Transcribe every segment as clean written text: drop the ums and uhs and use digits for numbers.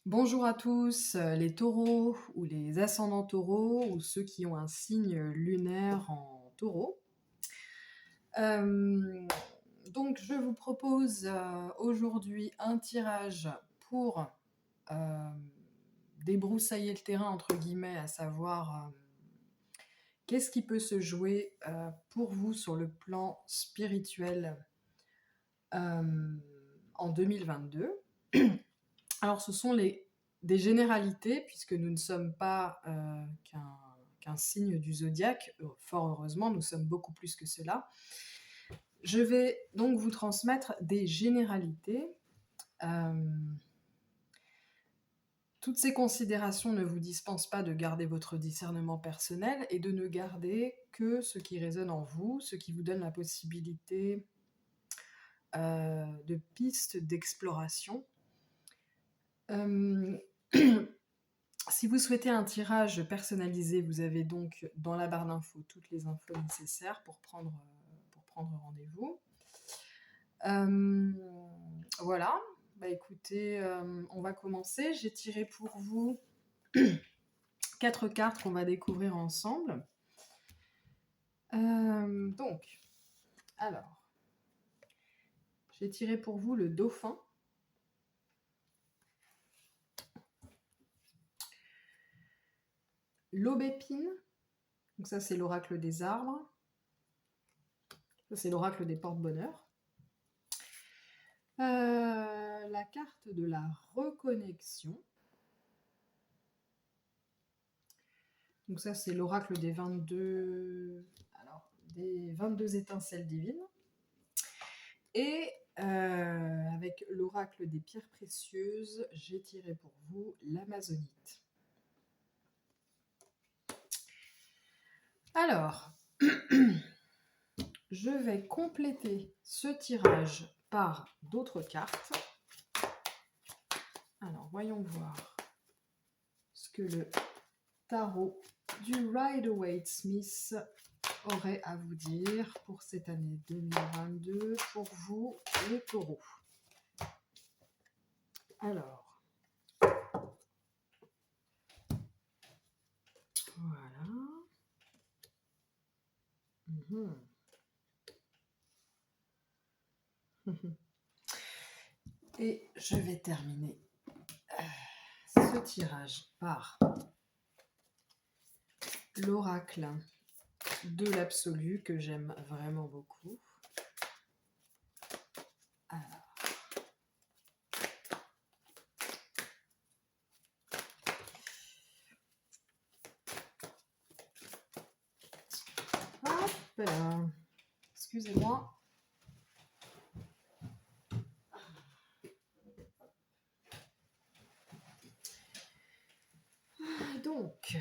Bonjour à tous, les taureaux ou les ascendants taureaux ou ceux qui ont un signe lunaire en taureau. Euh, donc je vous propose aujourd'hui un tirage pour euh, débroussailler le terrain entre guillemets, à savoir qu'est-ce qui peut se jouer pour vous sur le plan spirituel euh, en 2022. Alors, ce sont des généralités, puisque nous ne sommes pas qu'un signe du zodiaque. Fort heureusement, nous sommes beaucoup plus que cela. Je vais donc vous transmettre des généralités. Euh, Toutes ces considérations ne vous dispensent pas de garder votre discernement personnel et de ne garder que ce qui résonne en vous, ce qui vous donne la possibilité de pistes d'exploration. Euh, Si vous souhaitez un tirage personnalisé, vous avez donc dans la barre d'infos toutes les infos nécessaires pour prendre rendez-vous. Voilà, bah écoutez, on va commencer. J'ai tiré pour vous 4 cartes qu'on va découvrir ensemble. Donc, alors, j'ai tiré pour vous le dauphin. L'aubépine, donc ça c'est l'oracle des arbres. Ça c'est l'oracle des porte-bonheur. La carte de la reconnexion. Donc ça, c'est l'oracle des 22 étincelles divines. Et avec l'oracle des pierres précieuses, j'ai tiré pour vous l'amazonite. Alors, je vais compléter ce tirage par d'autres cartes. Alors, voyons voir ce que le tarot du Rider-Waite-Smith aurait à vous dire pour cette année 2022 pour vous, les taureaux. Alors, voilà. Et je vais terminer ce tirage par l'oracle de l'absolu que j'aime vraiment beaucoup. Alors. Hop là. Excusez-moi. Donc,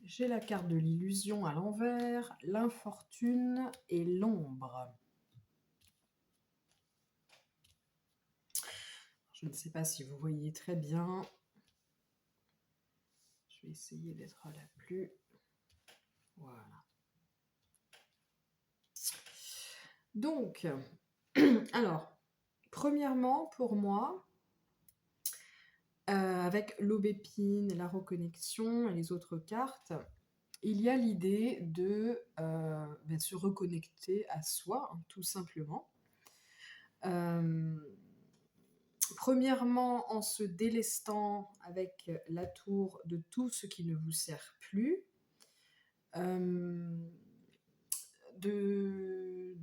j'ai la carte de l'illusion à l'envers, l'infortune et l'ombre. Je ne sais pas si vous voyez très bien. Je vais essayer d'être la plus... Voilà. Donc, alors, premièrement, pour moi, avec l'aubépine, la reconnexion et les autres cartes, il y a l'idée de se reconnecter à soi, hein, tout simplement. Premièrement, en se délestant avec la tour de tout ce qui ne vous sert plus, de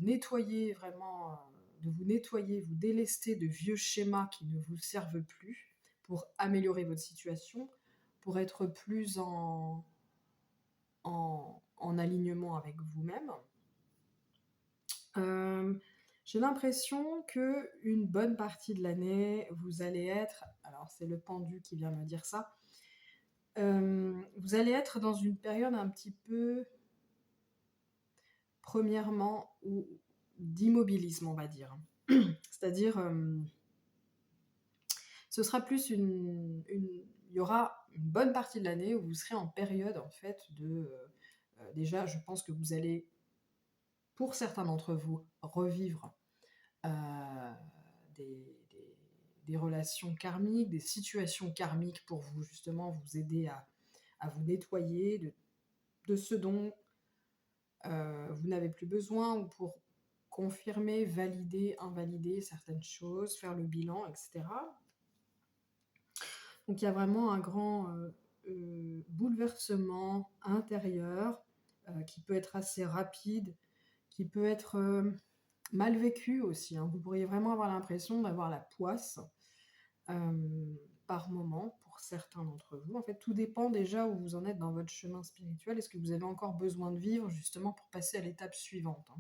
nettoyer vraiment, de vous nettoyer, vous délester de vieux schémas qui ne vous servent plus pour améliorer votre situation, pour être plus en alignement avec vous-même. J'ai l'impression que une bonne partie de l'année, vous allez être, alors c'est le pendu qui vient me dire ça, vous allez être dans une période un petit peu, premièrement, d'immobilisme, on va dire. C'est-à-dire, ce sera plus il y aura une bonne partie de l'année où vous serez en période, en fait, déjà, je pense que vous allez, pour certains d'entre vous, revivre des des relations karmiques, des situations karmiques pour vous justement vous aider à vous nettoyer de ce dont vous n'avez plus besoin ou pour confirmer, valider, invalider certaines choses, faire le bilan, etc. Donc il y a vraiment un grand bouleversement intérieur qui peut être assez rapide, qui peut être mal vécu aussi, hein. Vous pourriez vraiment avoir l'impression d'avoir la poisse par moment pour certains d'entre vous. En fait, tout dépend déjà où vous en êtes dans votre chemin spirituel. Est-ce que vous avez encore besoin de vivre justement pour passer à l'étape suivante, hein.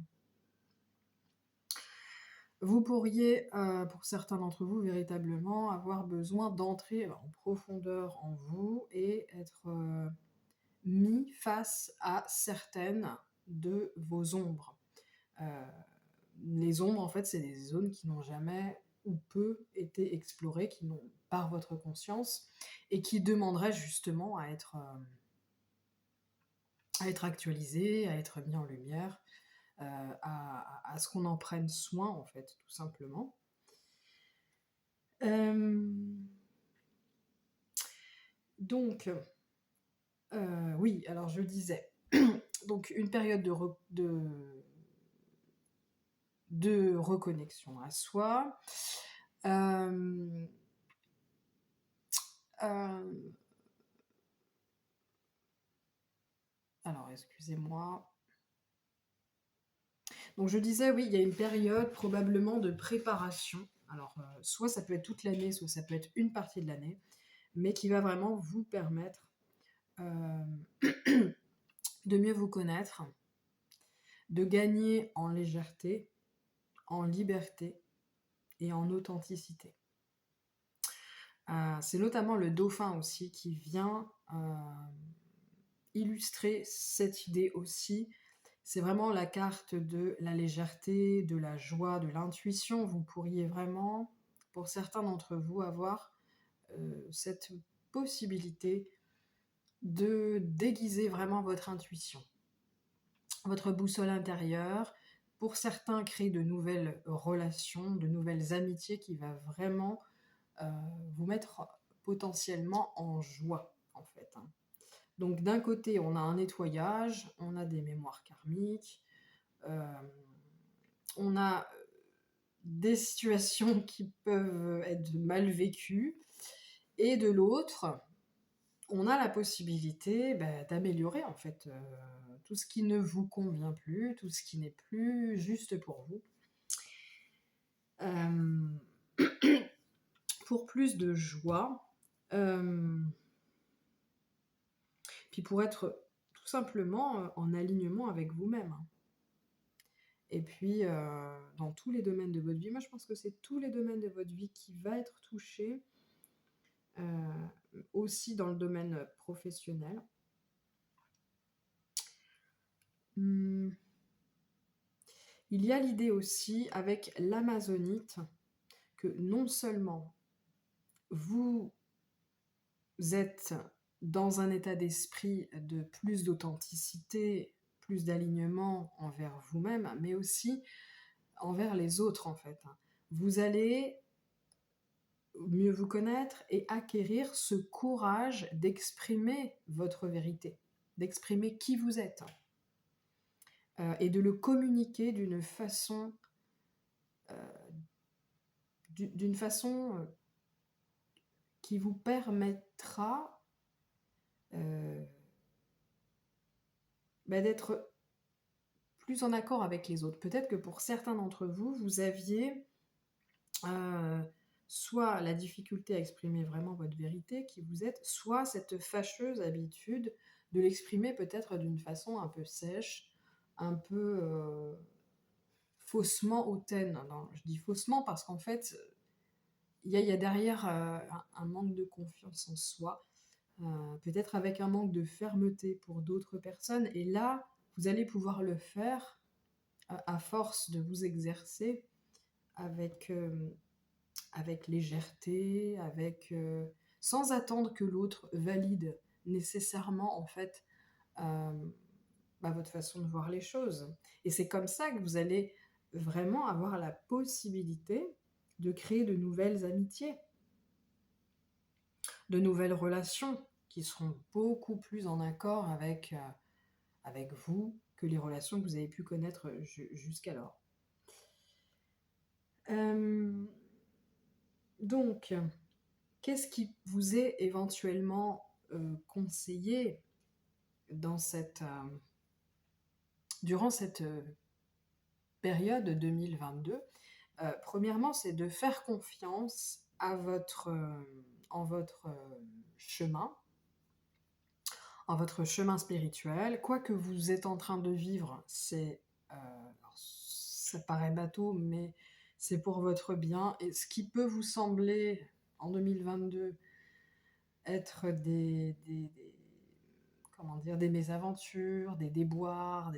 Vous pourriez, pour certains d'entre vous, véritablement avoir besoin d'entrer en profondeur en vous et être mis face à certaines de vos ombres. Les ombres, en fait, c'est des zones qui n'ont jamais ou peu été explorées, qui n'ont par votre conscience et qui demanderaient justement à être actualisées, à être mis en lumière, à ce qu'on en prenne soin, en fait, tout simplement. Donc, oui, alors je disais, donc une période de reconnexion à soi. Alors, excusez-moi. Donc, je disais, oui, il y a une période probablement de préparation. Alors, soit ça peut être toute l'année, soit ça peut être une partie de l'année, mais qui va vraiment vous permettre de mieux vous connaître, de gagner en légèreté, en liberté et en authenticité. C'est notamment le dauphin aussi qui vient illustrer cette idée aussi. C'est vraiment la carte de la légèreté, de la joie, de l'intuition. Vous pourriez vraiment, pour certains d'entre vous, avoir cette possibilité de déguiser vraiment votre intuition, votre boussole intérieure. Pour certains, créer de nouvelles relations, de nouvelles amitiés qui va vraiment vous mettre potentiellement en joie, en fait, hein. Donc d'un côté, on a un nettoyage, on a des mémoires karmiques, on a des situations qui peuvent être mal vécues, et de l'autre, on a la possibilité d'améliorer en fait tout ce qui ne vous convient plus, tout ce qui n'est plus juste pour vous. Pour plus de joie, puis pour être tout simplement en alignement avec vous-même. Et puis, dans tous les domaines de votre vie, moi je pense que c'est tous les domaines de votre vie qui va être touché, aussi dans le domaine professionnel. Il y a l'idée aussi avec l'amazonite que non seulement vous êtes dans un état d'esprit de plus d'authenticité, plus d'alignement envers vous-même, mais aussi envers les autres en fait. Vous allez mieux vous connaître et acquérir ce courage d'exprimer votre vérité, d'exprimer qui vous êtes, et de le communiquer d'une façon qui vous permettra d'être plus en accord avec les autres. Peut-être que pour certains d'entre vous, vous aviez soit la difficulté à exprimer vraiment votre vérité, qui vous êtes, soit cette fâcheuse habitude de l'exprimer peut-être d'une façon un peu sèche, un peu faussement hautaine. Non, je dis faussement parce qu'en fait, il y a derrière un manque de confiance en soi, peut-être avec un manque de fermeté pour d'autres personnes, et là, vous allez pouvoir le faire à force de vous exercer avec légèreté, sans attendre que l'autre valide nécessairement en fait votre façon de voir les choses. Et c'est comme ça que vous allez vraiment avoir la possibilité de créer de nouvelles amitiés, de nouvelles relations qui seront beaucoup plus en accord avec vous que les relations que vous avez pu connaître jusqu'alors. Donc, qu'est-ce qui vous est éventuellement conseillé dans durant cette période 2022? Premièrement, c'est de faire confiance en votre chemin, en votre chemin spirituel. Quoi que vous êtes en train de vivre, alors, ça paraît bateau, mais c'est pour votre bien. Et ce qui peut vous sembler, en 2022, être comment dire, des mésaventures, des déboires,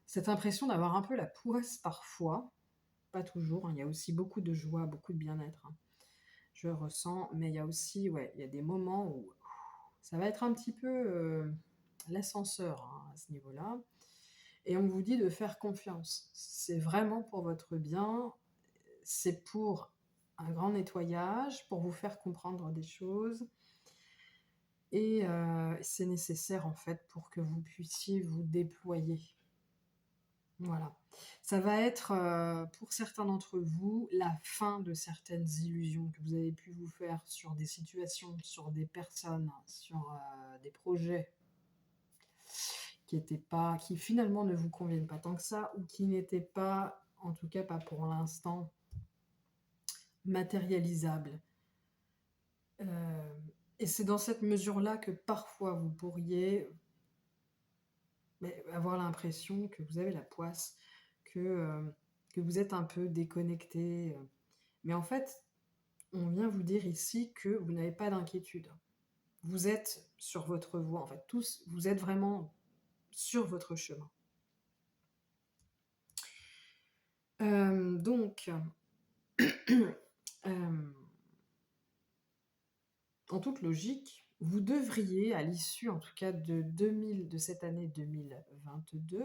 cette impression d'avoir un peu la poisse parfois, pas toujours, hein, il y a aussi beaucoup de joie, beaucoup de bien-être, hein, je ressens, mais il y a aussi, ouais, il y a des moments où ça va être un petit peu l'ascenseur, hein, à ce niveau-là, et on vous dit de faire confiance. C'est vraiment pour votre bien, c'est pour un grand nettoyage, pour vous faire comprendre des choses, et c'est nécessaire en fait pour que vous puissiez vous déployer. Voilà. Ça va être, pour certains d'entre vous, la fin de certaines illusions que vous avez pu vous faire sur des situations, sur des personnes, sur des projets qui finalement ne vous conviennent pas tant que ça, ou qui n'étaient pas, en tout cas pas pour l'instant, matérialisables. Et c'est dans cette mesure-là que parfois vous pourriez avoir l'impression que vous avez la poisse, que vous êtes un peu déconnecté. Mais en fait, on vient vous dire ici que vous n'avez pas d'inquiétude. Vous êtes sur votre voie, en fait, tous, vous êtes vraiment sur votre chemin. Donc, en toute logique, vous devriez, à l'issue en tout cas de cette année 2022,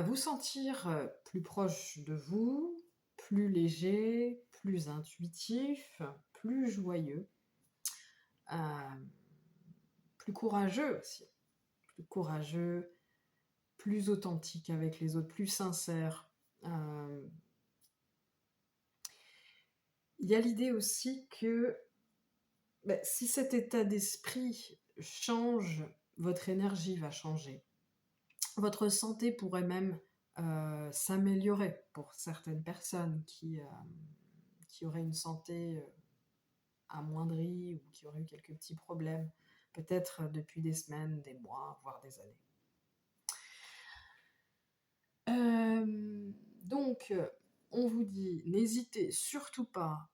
vous sentir plus proche de vous, plus léger, plus intuitif, plus joyeux, plus courageux aussi, plus courageux, plus authentique avec les autres, plus sincère. Il y a l'idée aussi que si cet état d'esprit change, votre énergie va changer. Votre santé pourrait même s'améliorer pour certaines personnes qui auraient une santé amoindrie ou qui auraient eu quelques petits problèmes, peut-être depuis des semaines, des mois, voire des années. Donc, on vous dit, n'hésitez surtout pas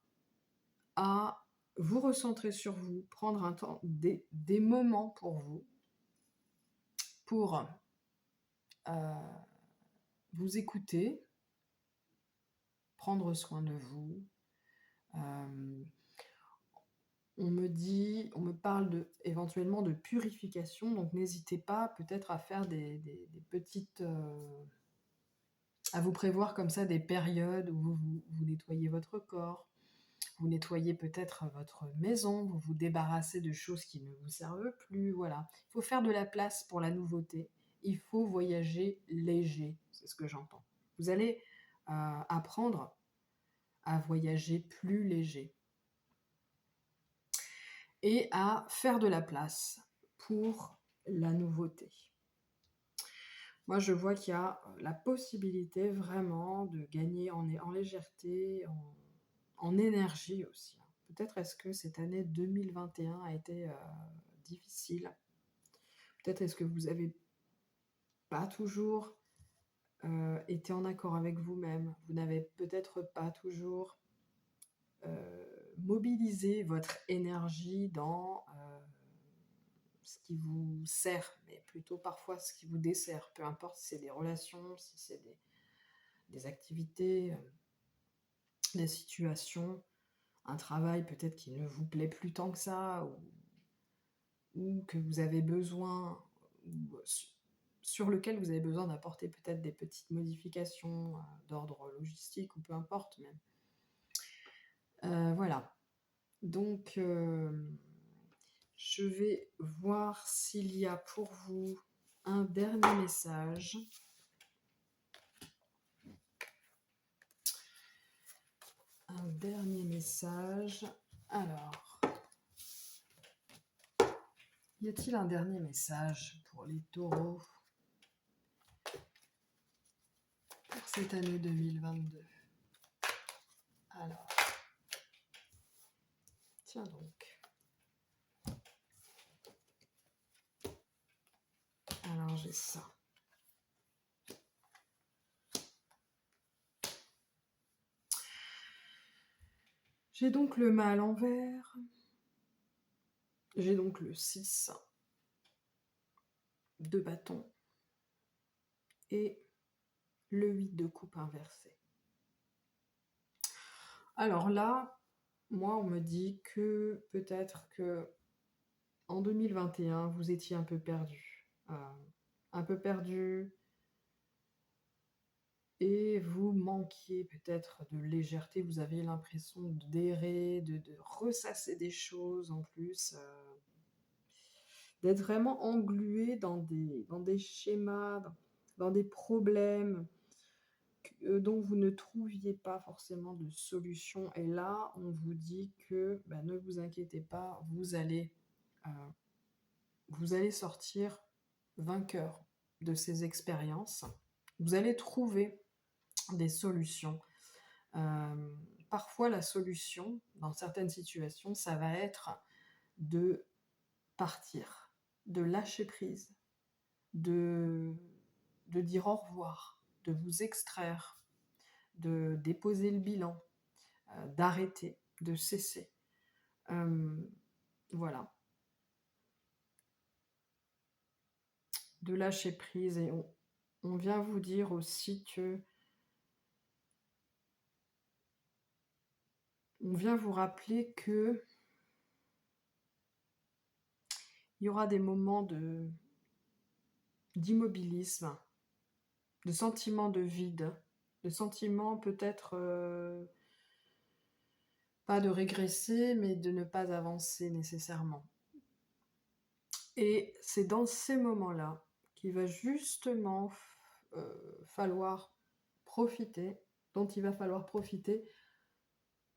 à vous recentrer sur vous, prendre un temps, des moments pour vous, pour vous écouter, prendre soin de vous. On me parle éventuellement de purification, donc n'hésitez pas peut-être à faire des petites... à vous prévoir comme ça des périodes où vous nettoyez votre corps, vous nettoyez peut-être votre maison, vous vous débarrassez de choses qui ne vous servent plus, voilà. Il faut faire de la place pour la nouveauté, il faut voyager léger, c'est ce que j'entends. Vous allez apprendre à voyager plus léger et à faire de la place pour la nouveauté. Moi, je vois qu'il y a la possibilité vraiment de gagner en légèreté, en énergie aussi. Peut-être est-ce que cette année 2021 a été difficile. Peut-être est-ce que vous n'avez pas toujours été en accord avec vous-même. Vous n'avez peut-être pas toujours mobilisé votre énergie dans ce qui vous sert, mais plutôt parfois ce qui vous dessert. Peu importe si c'est des relations, si c'est des activités, des situations, un travail peut-être qui ne vous plaît plus tant que ça, ou que vous avez besoin, ou sur lequel vous avez besoin d'apporter peut-être des petites modifications d'ordre logistique ou peu importe. Mais, voilà. Donc, je vais voir s'il y a pour vous un dernier message. Un dernier message. Alors, y a-t-il un dernier message pour les taureaux pour cette année 2022? Alors, tiens donc. Alors, j'ai ça. J'ai donc le mât à l'envers. J'ai donc le 6 de bâton et le 8 de coupe inversé. Alors là, moi, on me dit que peut-être que en 2021, vous étiez un peu perdu. Un peu perdu et vous manquiez peut-être de légèreté. Vous aviez l'impression d'errer, de ressasser des choses en plus. D'être vraiment englué dans des schémas, dans des problèmes dont vous ne trouviez pas forcément de solution. Et là, on vous dit que ne vous inquiétez pas, euh, vous allez sortir vainqueur de ces expériences. Vous allez trouver des solutions. Parfois, la solution, dans certaines situations, ça va être de partir, de lâcher prise, de dire au revoir, de vous extraire, de déposer le bilan, d'arrêter, de cesser. Voilà. De lâcher prise. Et on vient vous dire aussi que on vient vous rappeler que il y aura des moments d'immobilisme, de sentiment de vide, de sentiment peut-être pas de régresser, mais de ne pas avancer nécessairement. Et c'est dans ces moments-là qu'il va justement falloir profiter, dont il va falloir profiter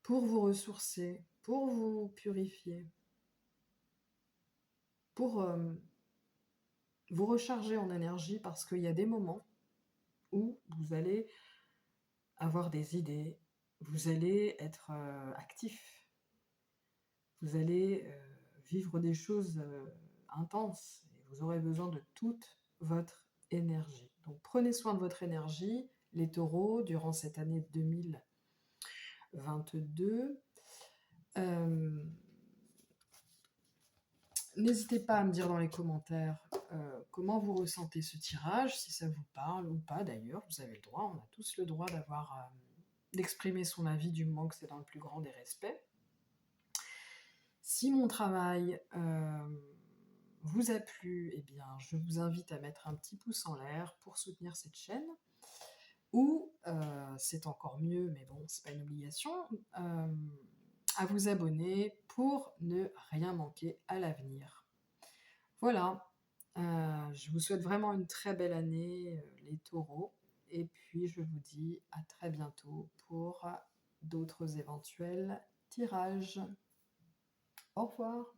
pour vous ressourcer, pour vous purifier, pour vous recharger en énergie, parce qu'il y a des moments où vous allez avoir des idées, vous allez être actif, vous allez vivre des choses intenses, et vous aurez besoin de toute votre énergie. Donc prenez soin de votre énergie, les taureaux, durant cette année 2022. N'hésitez pas à me dire dans les commentaires comment vous ressentez ce tirage, si ça vous parle ou pas d'ailleurs, vous avez le droit, on a tous le droit d'exprimer son avis, du moment que c'est dans le plus grand des respects. Si mon travail vous a plu, eh bien, je vous invite à mettre un petit pouce en l'air pour soutenir cette chaîne, ou, c'est encore mieux, mais bon, c'est pas une obligation, à vous abonner pour ne rien manquer à l'avenir. Voilà, je vous souhaite vraiment une très belle année, les taureaux, et puis je vous dis à très bientôt pour d'autres éventuels tirages. Au revoir.